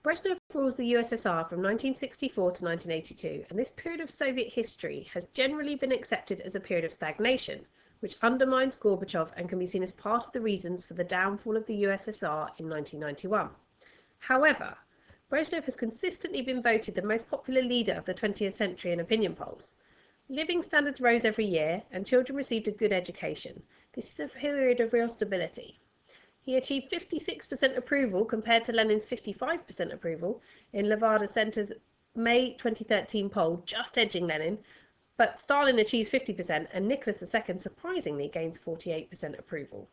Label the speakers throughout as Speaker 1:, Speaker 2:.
Speaker 1: Brezhnev rules the USSR from 1964 to 1982, and this period of Soviet history has generally been accepted as a period of stagnation, which undermines Gorbachev and can be seen as part of the reasons for the downfall of the USSR in 1991. However, Brezhnev has consistently been voted the most popular leader of the 20th century in opinion polls. Living standards rose every year, and children received a good education. This is a period of real stability. He achieved 56% approval compared to Lenin's 55% approval in Levada Center's May 2013 poll, just edging Lenin, but Stalin achieves 50% and Nicholas II surprisingly gains 48% approval.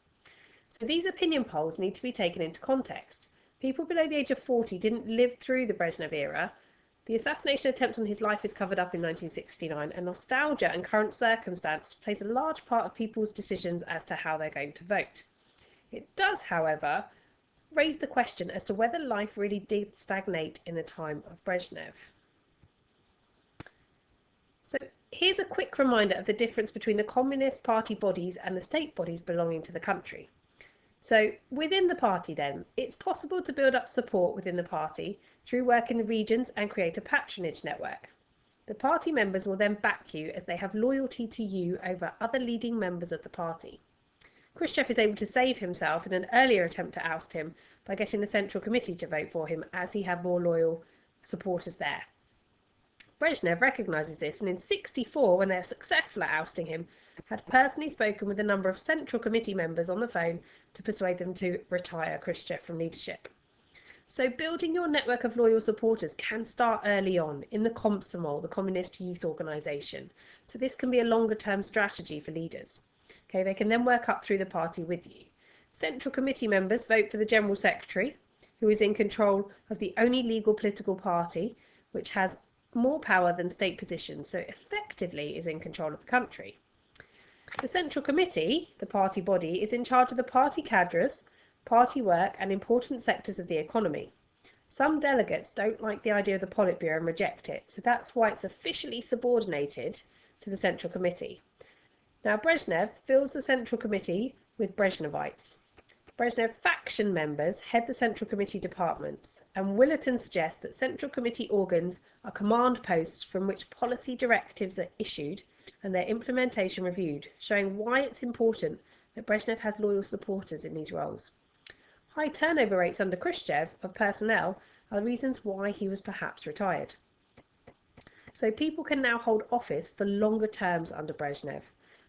Speaker 1: So these opinion polls need to be taken into context. People below the age of 40 didn't live through the Brezhnev era. The assassination attempt on his life is covered up in 1969, and nostalgia and current circumstance plays a large part of people's decisions as to how they're going to vote. It does, however, raise the question as to whether life really did stagnate in the time of Brezhnev. So here's a quick reminder of the difference between the Communist Party bodies and the state bodies belonging to the country. So within the party then, it's possible to build up support within the party through work in the regions and create a patronage network. The party members will then back you as they have loyalty to you over other leading members of the party. Khrushchev is able to save himself in an earlier attempt to oust him by getting the Central Committee to vote for him, as he had more loyal supporters there. Brezhnev recognises this, and in '64, when they were successful at ousting him, had personally spoken with a number of Central Committee members on the phone to persuade them to retire Khrushchev from leadership. So building your network of loyal supporters can start early on in the Komsomol, the Communist Youth Organisation. So this can be a longer term strategy for leaders. Okay, they can then work up through the party with you. Central Committee members vote for the General Secretary, who is in control of the only legal political party, which has more power than state positions, so effectively is in control of the country. The Central Committee, the party body, is in charge of the party cadres, party work and important sectors of the economy. Some delegates don't like the idea of the Politburo and reject it, so that's why it's officially subordinated to the Central Committee. Now, Brezhnev fills the Central Committee with Brezhnevites. Brezhnev faction members head the Central Committee departments, and Willerton suggests that Central Committee organs are command posts from which policy directives are issued and their implementation reviewed, showing why it's important that Brezhnev has loyal supporters in these roles. High turnover rates under Khrushchev of personnel are reasons why he was perhaps retired. So people can now hold office for longer terms under Brezhnev.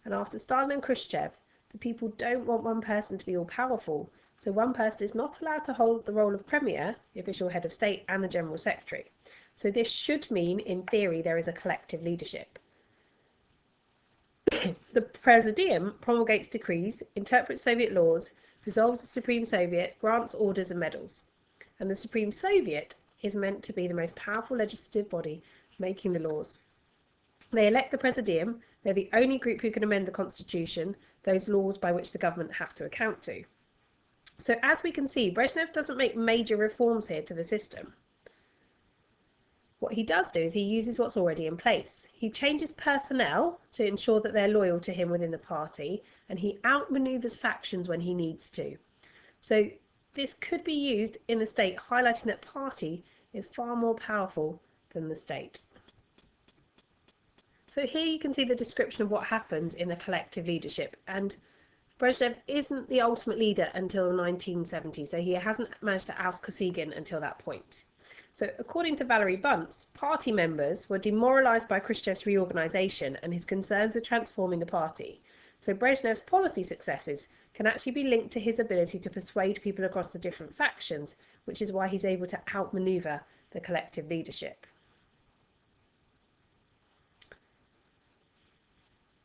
Speaker 1: And after Stalin and Khrushchev, the people don't want one person to be all-powerful, so one person is not allowed to hold the role of Premier, the official head of state, and the General Secretary. So this should mean, in theory, there is a collective leadership. The Presidium promulgates decrees, interprets Soviet laws, dissolves the Supreme Soviet, grants orders and medals. And the Supreme Soviet is meant to be the most powerful legislative body making the laws. They elect the Presidium. They're the only group who can amend the Constitution, those laws by which the government have to account to. So as we can see, Brezhnev doesn't make major reforms here to the system. What he does do is he uses what's already in place. He changes personnel to ensure that they're loyal to him within the party, and he outmaneuvers factions when he needs to. So this could be used in the state, highlighting that party is far more powerful than the state. So here you can see the description of what happens in the collective leadership, and Brezhnev isn't the ultimate leader until 1970, so he hasn't managed to oust Kosygin until that point. So according to Valerie Bunce, party members were demoralised by Khrushchev's reorganisation and his concerns with transforming the party. So Brezhnev's policy successes can actually be linked to his ability to persuade people across the different factions, which is why he's able to outmanoeuvre the collective leadership.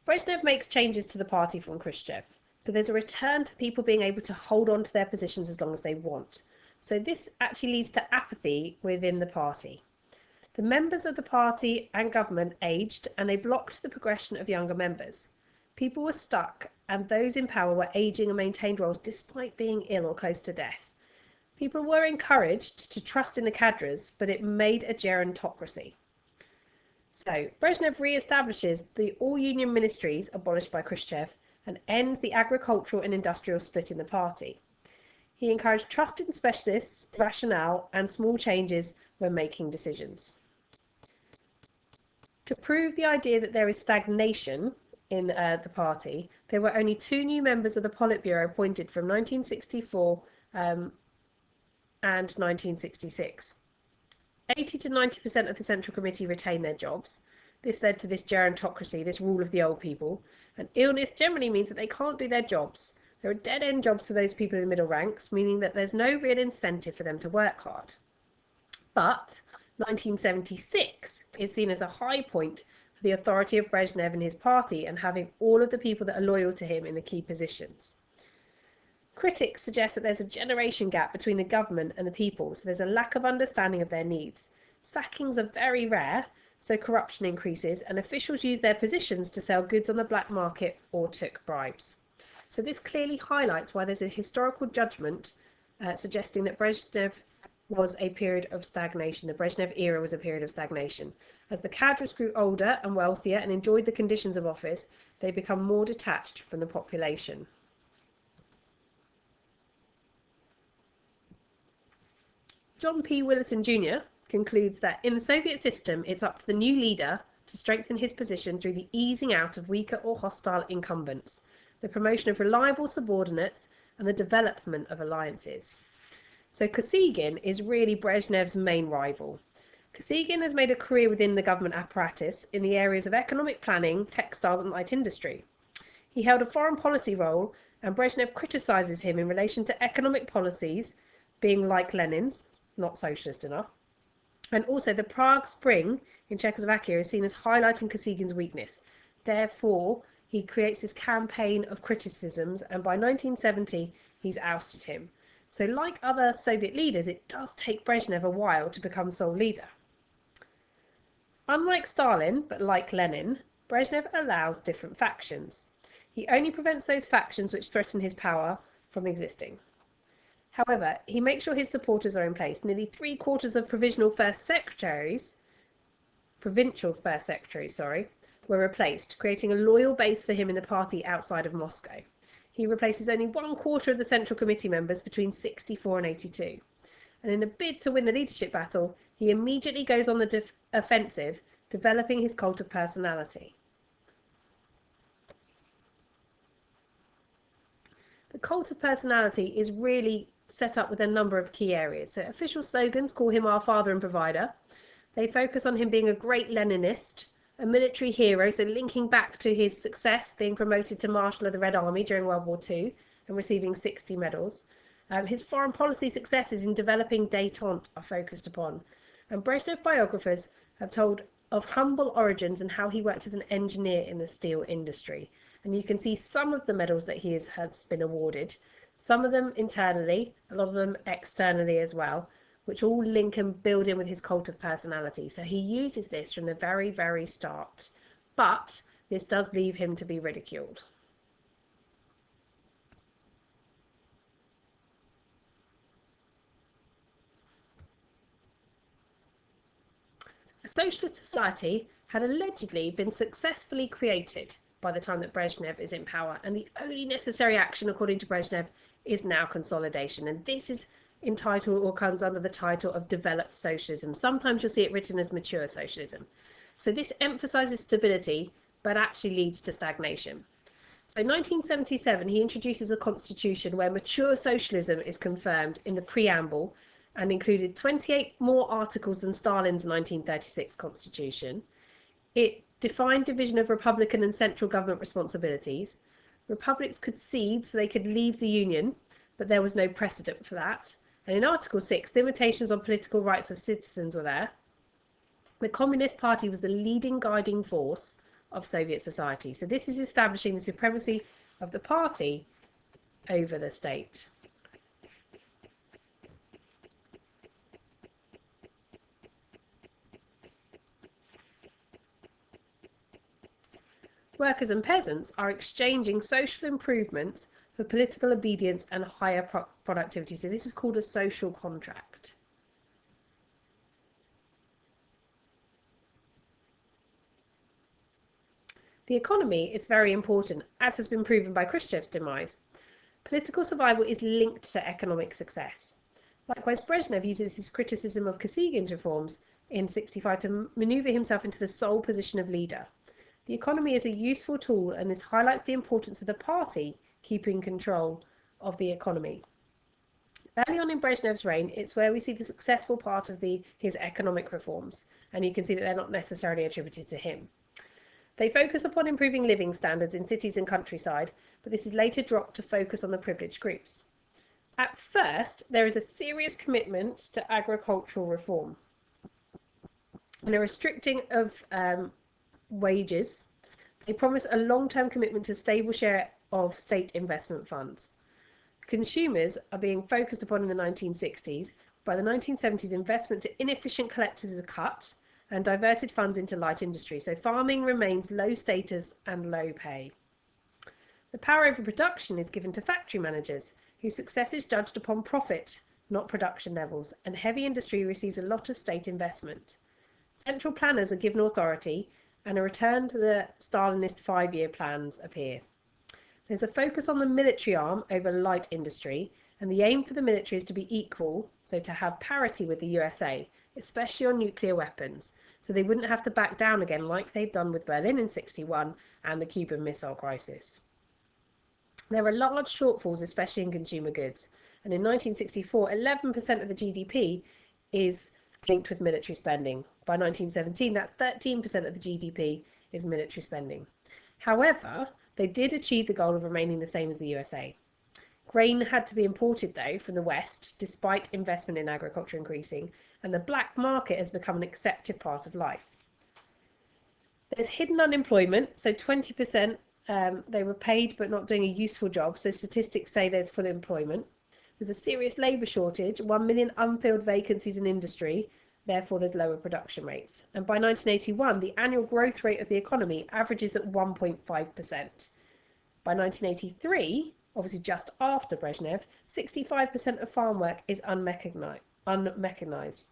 Speaker 1: Brezhnev makes changes to the party from Khrushchev. So there's a return to people being able to hold on to their positions as long as they want. So this actually leads to apathy within the party. The members of the party and government aged, and they blocked the progression of younger members. People were stuck, and those in power were aging and maintained roles despite being ill or close to death. People were encouraged to trust in the cadres, but it made a gerontocracy. So Brezhnev re-establishes the all-union ministries abolished by Khrushchev and ends the agricultural and industrial split in the party. He encouraged trust in specialists, rationale, and small changes when making decisions. To prove the idea that there is stagnation in the party, there were only 2 new members of the Politburo appointed from 1964 and 1966. 80 to 90% of the Central Committee retained their jobs. This led to this gerontocracy, this rule of the old people. And illness generally means that they can't do their jobs. There are dead-end jobs for those people in the middle ranks, meaning that there's no real incentive for them to work hard. But 1976 is seen as a high point for the authority of Brezhnev and his party and having all of the people that are loyal to him in the key positions. Critics suggest that there's a generation gap between the government and the people, so there's a lack of understanding of their needs. Sackings are very rare, so corruption increases, and officials use their positions to sell goods on the black market or took bribes. So this clearly highlights why there's a historical judgment suggesting that Brezhnev was a period of stagnation. The Brezhnev era was a period of stagnation. As the cadres grew older and wealthier and enjoyed the conditions of office, they become more detached from the population. John P. Willerton Jr. concludes that in the Soviet system, it's up to the new leader to strengthen his position through the easing out of weaker or hostile incumbents, the promotion of reliable subordinates, and the development of alliances. So Kosygin is really Brezhnev's main rival. Kosygin has made a career within the government apparatus in the areas of economic planning, textiles, and light industry. He held a foreign policy role, and Brezhnev criticizes him in relation to economic policies being like Lenin's, not socialist enough. And also the Prague Spring in Czechoslovakia is seen as highlighting Kosygin's weakness. Therefore, he creates this campaign of criticisms, and by 1970, he's ousted him. So like other Soviet leaders, it does take Brezhnev a while to become sole leader. Unlike Stalin, but like Lenin, Brezhnev allows different factions. He only prevents those factions which threaten his power from existing. However, he makes sure his supporters are in place. Nearly 3/4 of provincial first secretaries, were replaced, creating a loyal base for him in the party outside of Moscow. He replaces only 1/4 of the Central Committee members between 64 and 82. And in a bid to win the leadership battle, he immediately goes on the offensive, developing his cult of personality. The cult of personality is really set up with a number of key areas. So official slogans call him our father and provider. They focus on him being a great Leninist, a military hero, so linking back to his success being promoted to Marshal of the Red Army during World War II and receiving 60 medals. His foreign policy successes in developing détente are focused upon. And Brezhnev biographers have told of humble origins and how he worked as an engineer in the steel industry. And you can see some of the medals that he has been awarded, some of them internally, a lot of them externally as well, which all link and build in with his cult of personality. So he uses this from the very, very start. But this does leave him to be ridiculed. A socialist society had allegedly been successfully created by the time that Brezhnev is in power, and the only necessary action, according to Brezhnev, is now consolidation. And this is entitled or comes under the title of developed socialism. Sometimes you'll see it written as mature socialism. So this emphasizes stability, but actually leads to stagnation. So in 1977, he introduces a constitution where mature socialism is confirmed in the preamble and included 28 more articles than Stalin's 1936 constitution. It defined division of republican and central government responsibilities. Republics could cede, so they could leave the Union, but there was no precedent for that. And in Article 6, limitations on political rights of citizens were there. The Communist Party was the leading guiding force of Soviet society. So this is establishing the supremacy of the party over the state. Workers and peasants are exchanging social improvements for political obedience and higher productivity. So this is called a social contract. The economy is very important, as has been proven by Khrushchev's demise. Political survival is linked to economic success. Likewise, Brezhnev uses his criticism of Kosygin reforms in 1965 to manoeuvre himself into the sole position of leader. The economy is a useful tool, and this highlights the importance of the party keeping control of the economy. Early on in Brezhnev's reign, it's where we see the successful part of his economic reforms, and you can see that they're not necessarily attributed to him. They focus upon improving living standards in cities and countryside, but this is later dropped to focus on the privileged groups. At first, there is a serious commitment to agricultural reform and a restricting of wages. They promise a long-term commitment to stable share of state investment funds. Consumers are being focused upon in the 1960s. By the 1970s, investment to inefficient collectors is cut and diverted funds into light industry, so farming remains low status and low pay. The power over production is given to factory managers, whose success is judged upon profit, not production levels, and heavy industry receives a lot of state investment. Central planners are given authority, and a return to the Stalinist 5-year plans appear. There's a focus on the military arm over light industry, and the aim for the military is to be equal, so to have parity with the USA, especially on nuclear weapons, so they wouldn't have to back down again like they'd done with Berlin in 1961 and the Cuban Missile Crisis. There are large shortfalls, especially in consumer goods, and in 1964, 11% of the GDP is linked with military spending. By 1917, that's 13% of the GDP is military spending. However, they did achieve the goal of remaining the same as the USA. Grain had to be imported, though, from the West, despite investment in agriculture increasing, and the black market has become an accepted part of life. There's hidden unemployment, so 20% they were paid but not doing a useful job, so statistics say there's full employment. There's a serious labour shortage, 1 million unfilled vacancies in industry, therefore there's lower production rates. And by 1981, the annual growth rate of the economy averages at 1.5%. By 1983, obviously just after Brezhnev, 65% of farm work is unmechanized.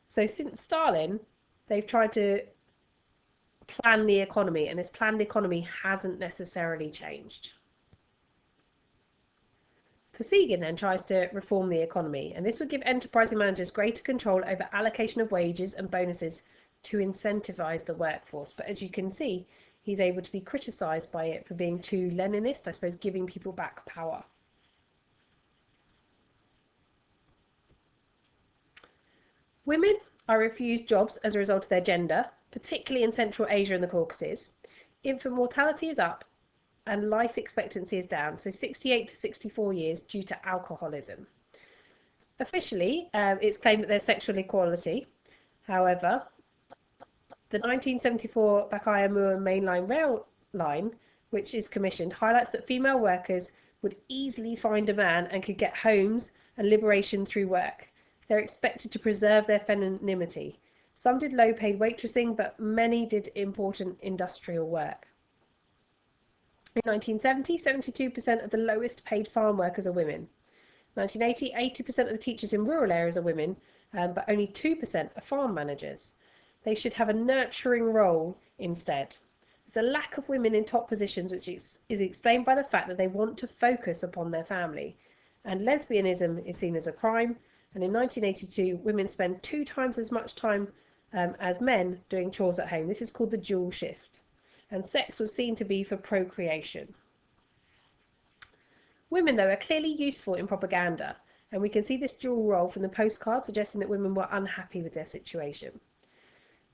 Speaker 1: So since Stalin, they've tried to plan the economy, and this planned economy hasn't necessarily changed. Kosygin then tries to reform the economy, and this would give enterprising managers greater control over allocation of wages and bonuses to incentivize the workforce. But as you can see, he's able to be criticized by it for being too Leninist, I suppose, giving people back power. Women are refused jobs as a result of their gender, particularly in Central Asia and the Caucasus. Infant mortality is up and life expectancy is down, so 68 to 64 years due to alcoholism. Officially, it's claimed that there's sexual equality. However, the 1974 Bakaya-Muir mainline rail line, which is commissioned, highlights that female workers would easily find a man and could get homes and liberation through work. They're expected to preserve their femininity. Some did low-paid waitressing, but many did important industrial work. In 1970, 72% of the lowest-paid farm workers are women. 1980, 80% of the teachers in rural areas are women, but only 2% are farm managers. They should have a nurturing role instead. There's a lack of women in top positions, which is explained by the fact that they want to focus upon their family. And lesbianism is seen as a crime, and in 1982, women spend 2 times as much time as men doing chores at home. This is called the dual shift. And sex was seen to be for procreation. Women, though, are clearly useful in propaganda, and we can see this dual role from the postcard suggesting that women were unhappy with their situation.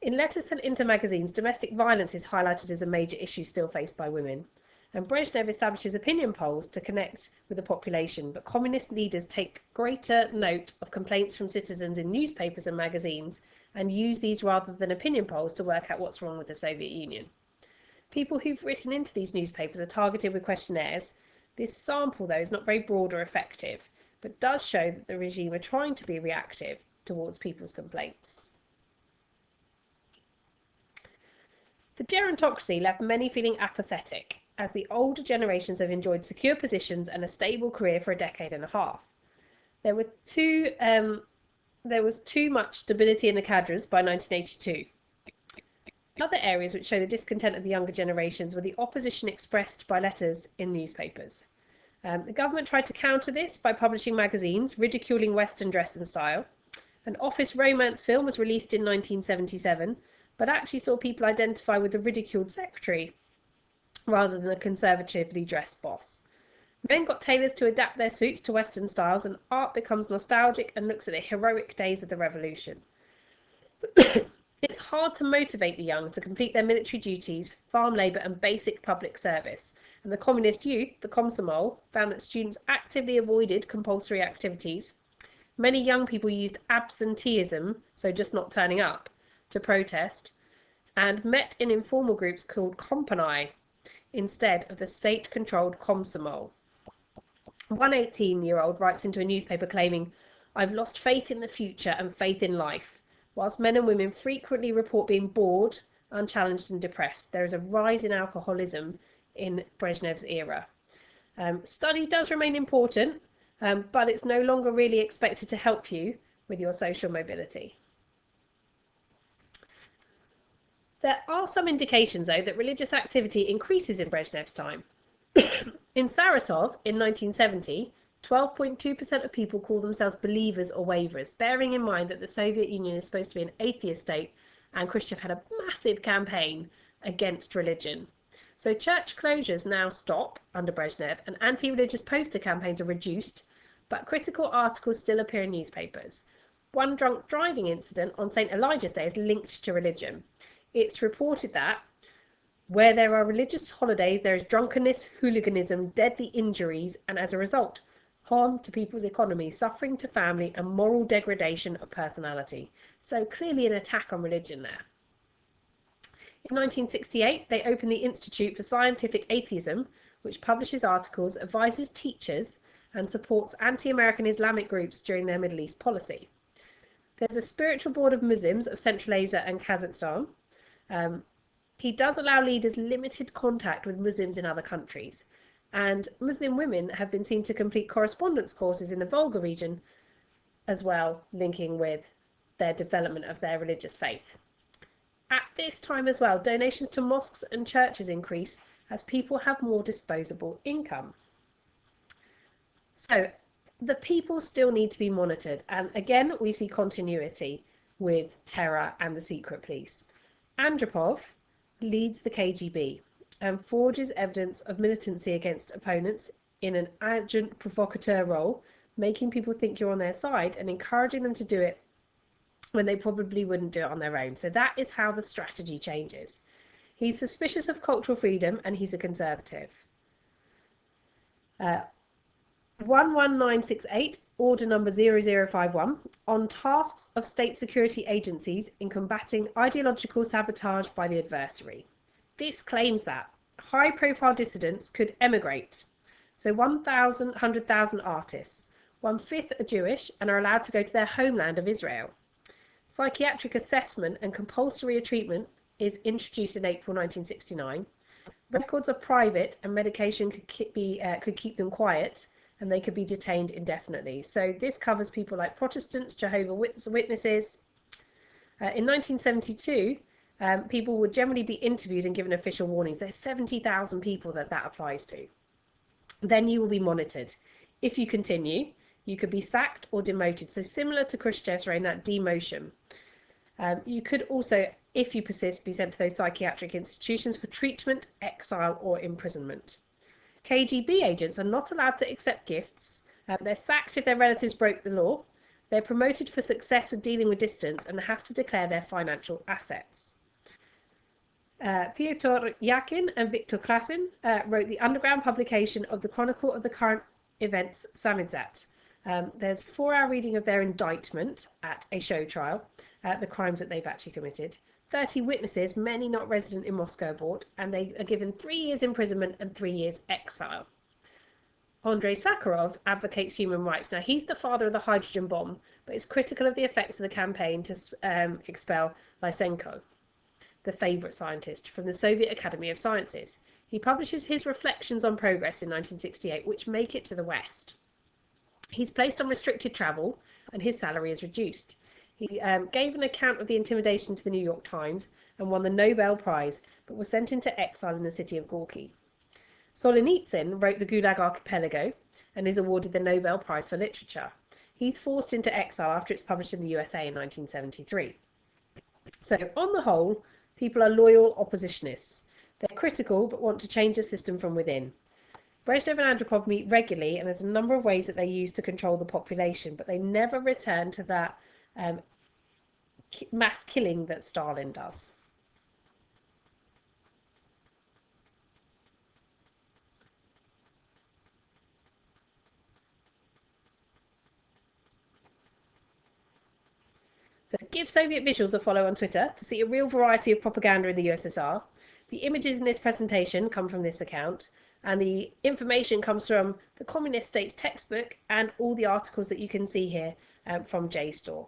Speaker 1: In letters sent into magazines, domestic violence is highlighted as a major issue still faced by women. And Brezhnev establishes opinion polls to connect with the population, but communist leaders take greater note of complaints from citizens in newspapers and magazines and use these rather than opinion polls to work out what's wrong with the Soviet Union. People who've written into these newspapers are targeted with questionnaires. This sample, though, is not very broad or effective, but does show that the regime are trying to be reactive towards people's complaints. The gerontocracy left many feeling apathetic, as the older generations have enjoyed secure positions and a stable career for a decade and a half. There was too much stability in the cadres by 1982. Other areas which show the discontent of the younger generations were the opposition expressed by letters in newspapers. The government tried to counter this by publishing magazines ridiculing Western dress and style. An office romance film was released in 1977, but actually saw people identify with the ridiculed secretary rather than a conservatively dressed boss. Men got tailors to adapt their suits to Western styles, and art becomes nostalgic and looks at the heroic days of the revolution. It's hard to motivate the young to complete their military duties, farm labour and basic public service, and the communist youth, the Komsomol, found that students actively avoided compulsory activities. Many young people used absenteeism, so just not turning up, to protest, and met in informal groups called Kompanie instead of the state-controlled Komsomol. One 18-year-old writes into a newspaper claiming, "I've lost faith in the future and faith in life." Whilst men and women frequently report being bored, unchallenged and depressed, there is a rise in alcoholism in Brezhnev's era. Study does remain important, but it's no longer really expected to help you with your social mobility. There are some indications, though, that religious activity increases in Brezhnev's time. In Saratov, in 1970, 12.2% of people call themselves believers or waverers, bearing in mind that the Soviet Union is supposed to be an atheist state, and Khrushchev had a massive campaign against religion. So church closures now stop under Brezhnev, and anti-religious poster campaigns are reduced, but critical articles still appear in newspapers. One drunk driving incident on St. Elijah's Day is linked to religion. It's reported that where there are religious holidays, there is drunkenness, hooliganism, deadly injuries, and as a result, harm to people's economy, suffering to family, and moral degradation of personality. So clearly an attack on religion there. In 1968, they opened the Institute for Scientific Atheism, which publishes articles, advises teachers, and supports anti-American Islamic groups during their Middle East policy. There's a spiritual board of Muslims of Central Asia and Kazakhstan. He does allow leaders limited contact with Muslims in other countries, and Muslim women have been seen to complete correspondence courses in the Volga region as well, linking with their development of their religious faith. At this time as well, donations to mosques and churches increase as people have more disposable income. So the people still need to be monitored, and again we see continuity with terror and the secret police. Andropov leads the KGB and forges evidence of militancy against opponents in an agent provocateur role, making people think you're on their side and encouraging them to do it when they probably wouldn't do it on their own. So that is how the strategy changes. He's suspicious of cultural freedom and he's a conservative. 11968, order number 0051, on tasks of state security agencies in combating ideological sabotage by the adversary. This claims that high-profile dissidents could emigrate. So 100,000 artists, 1/5 are Jewish and are allowed to go to their homeland of Israel. Psychiatric assessment and compulsory treatment is introduced in April 1969. Records are private and medication could keep them quiet, and they could be detained indefinitely. So this covers people like Protestants, Jehovah's Witnesses. In 1972, people would generally be interviewed and given official warnings. There's 70,000 people that applies to. Then you will be monitored. If you continue, you could be sacked or demoted. So similar to Khrushchev's reign, that demotion. You could also, if you persist, be sent to those psychiatric institutions for treatment, exile or imprisonment. KGB agents are not allowed to accept gifts. They're sacked if their relatives broke the law. They're promoted for success with dealing with dissidents and have to declare their financial assets. Pyotr Yakin and Viktor Klasin wrote the underground publication of the Chronicle of the Current Events Samizdat. There's a 4-hour reading of their indictment at a show trial, the crimes that they've actually committed. 30 witnesses, many not resident in Moscow, bought, and they are given 3 years imprisonment and 3 years exile. Andrei Sakharov advocates human rights. Now, he's the father of the hydrogen bomb, but is critical of the effects of the campaign to expel Lysenko, the favourite scientist, from the Soviet Academy of Sciences. He publishes his reflections on progress in 1968, which make it to the West. He's placed on restricted travel, and his salary is reduced. He gave an account of the intimidation to the New York Times and won the Nobel Prize, but was sent into exile in the city of Gorky. Solzhenitsyn wrote the Gulag Archipelago and is awarded the Nobel Prize for Literature. He's forced into exile after it's published in the USA in 1973. So, on the whole, people are loyal oppositionists. They're critical but want to change the system from within. Brezhnev and Andropov meet regularly, and there's a number of ways that they use to control the population, but they never return to that mass killing that Stalin does. So give Soviet visuals a follow on Twitter to see a real variety of propaganda in the USSR. The images in this presentation come from this account, and the information comes from the Communist States textbook and all the articles that you can see here from JSTOR.